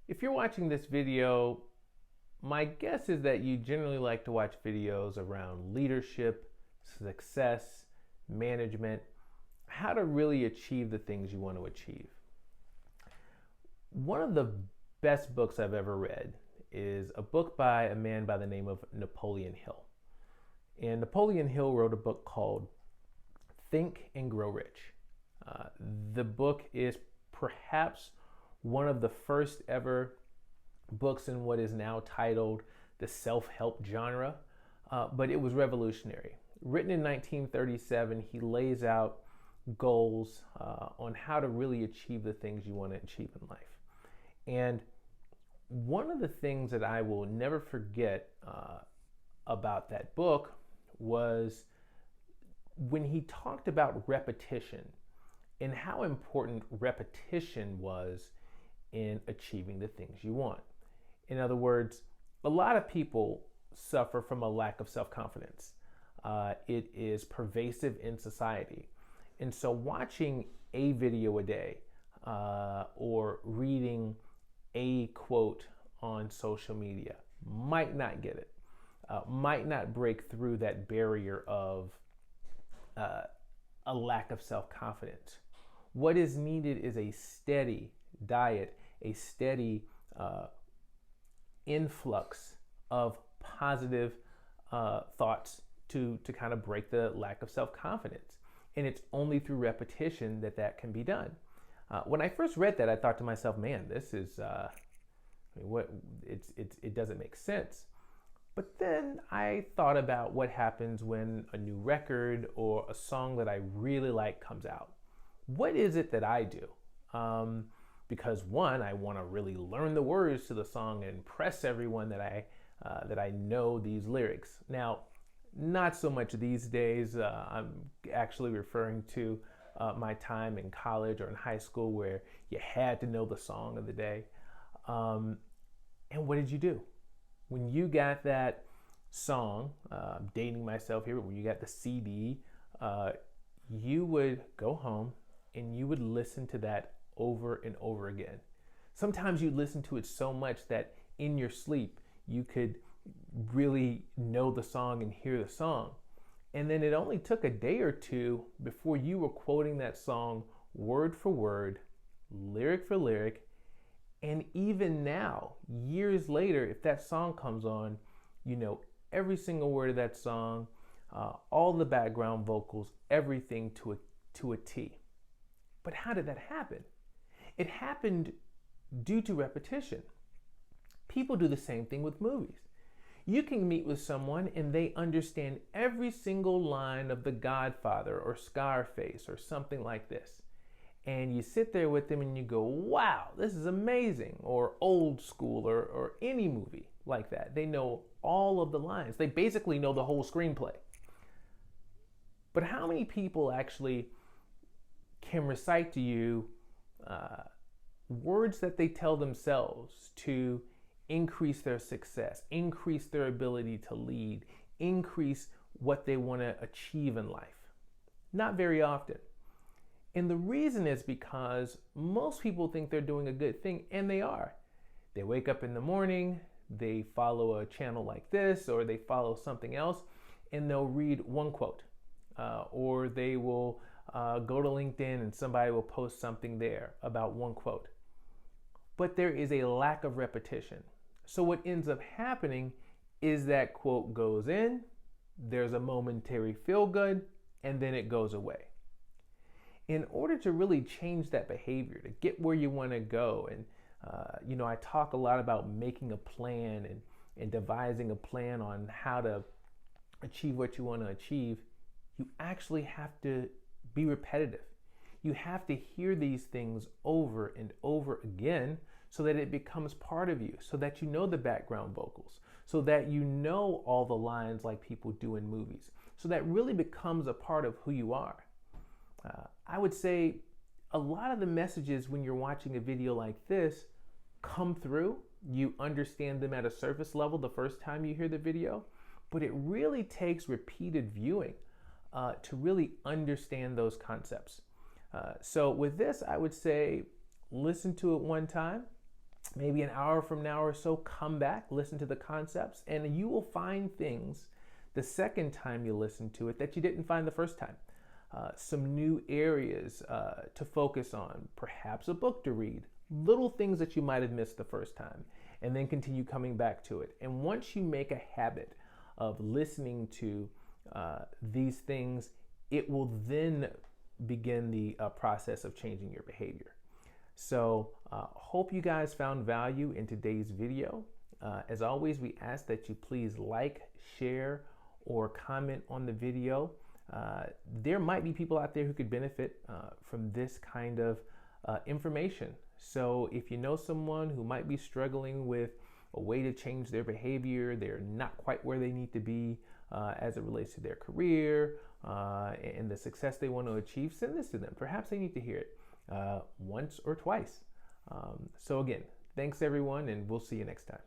If you're watching this video, my guess is that you generally like to watch videos around leadership, success, management, how to really achieve the things you want to achieve. One of the best books I've ever read is a book by a man by the name of Napoleon Hill. And Napoleon Hill wrote a book called Think and Grow Rich. The book is perhaps one of the first ever books in what is now titled the self-help genre, but it was revolutionary. Written in 1937, he lays out goals on how to really achieve the things you want to achieve in life. And one of the things that I will never forget about that book was when he talked about repetition and how important repetition was in achieving the things you want. In other words, a lot of people suffer from a lack of self-confidence. It is pervasive in society. And so watching a video a day or reading a quote on social media might not get it, might not break through that barrier of a lack of self-confidence. What is needed is a steady diet, a steady influx of positive thoughts to kind of break the lack of self-confidence. And it's only through repetition that that can be done. When I first read that, I thought to myself, man, this is, it doesn't make sense. But then I thought about what happens when a new record or a song that I really like comes out. What is it that I do? Because one, I want to really learn the words to the song and impress everyone that I know these lyrics. Now, not so much these days. I'm actually referring to my time in college or in high school where you had to know the song of the day. And what did you do? When you got that song, dating myself here, but when you got the CD, you would go home and you would listen to that over and over again. Sometimes you listen to it so much that in your sleep you could really know the song and hear the song. And then it only took a day or two before you were quoting that song word for word, lyric for lyric. And even now, years later, if that song comes on, you know every single word of that song, all the background vocals, everything to a T. But how did that happen? It happened due to repetition. People do the same thing with movies. You can meet with someone and they understand every single line of The Godfather or Scarface or something like this. And you sit there with them and you go, wow, this is amazing. Or Old School or any movie like that. They know all of the lines. They basically know the whole screenplay. But how many people actually can recite to you words that they tell themselves to increase their success, increase their ability to lead, increase what they want to achieve in life? Not very often. And the reason is because most people think they're doing a good thing, and they are. They wake up in the morning, they follow a channel like this, or they follow something else, and they'll read one quote. Or they will go to LinkedIn and somebody will post something there about one quote. But there is a lack of repetition. So what ends up happening is that quote goes in, there's a momentary feel good, and then it goes away. In order to really change that behavior, to get where you want to go, and I talk a lot about making a plan and devising a plan on how to achieve what you want to achieve, you actually have to be repetitive. You have to hear these things over and over again so that it becomes part of you, so that you know the background vocals, so that you know all the lines like people do in movies, so that really becomes a part of who you are. I would say a lot of the messages when you're watching a video like this come through. You understand them at a surface level the first time you hear the video, but it really takes repeated viewing to really understand those concepts. So with this, I would say listen to it one time, maybe an hour from now or so, come back, listen to the concepts, and you will find things the second time you listen to it that you didn't find the first time. Some new areas to focus on, perhaps a book to read, little things that you might have missed the first time, and then continue coming back to it. And once you make a habit of listening to these things, it will then begin the process of changing your behavior. So hope you guys found value in today's video. As always, we ask that you please like, share, or comment on the video. There might be people out there who could benefit from this kind of information. So if you know someone who might be struggling with a way to change their behavior, they're not quite where they need to be as it relates to their career and the success they want to achieve, send this to them. Perhaps they need to hear it once or twice. So again, thanks everyone, and we'll see you next time.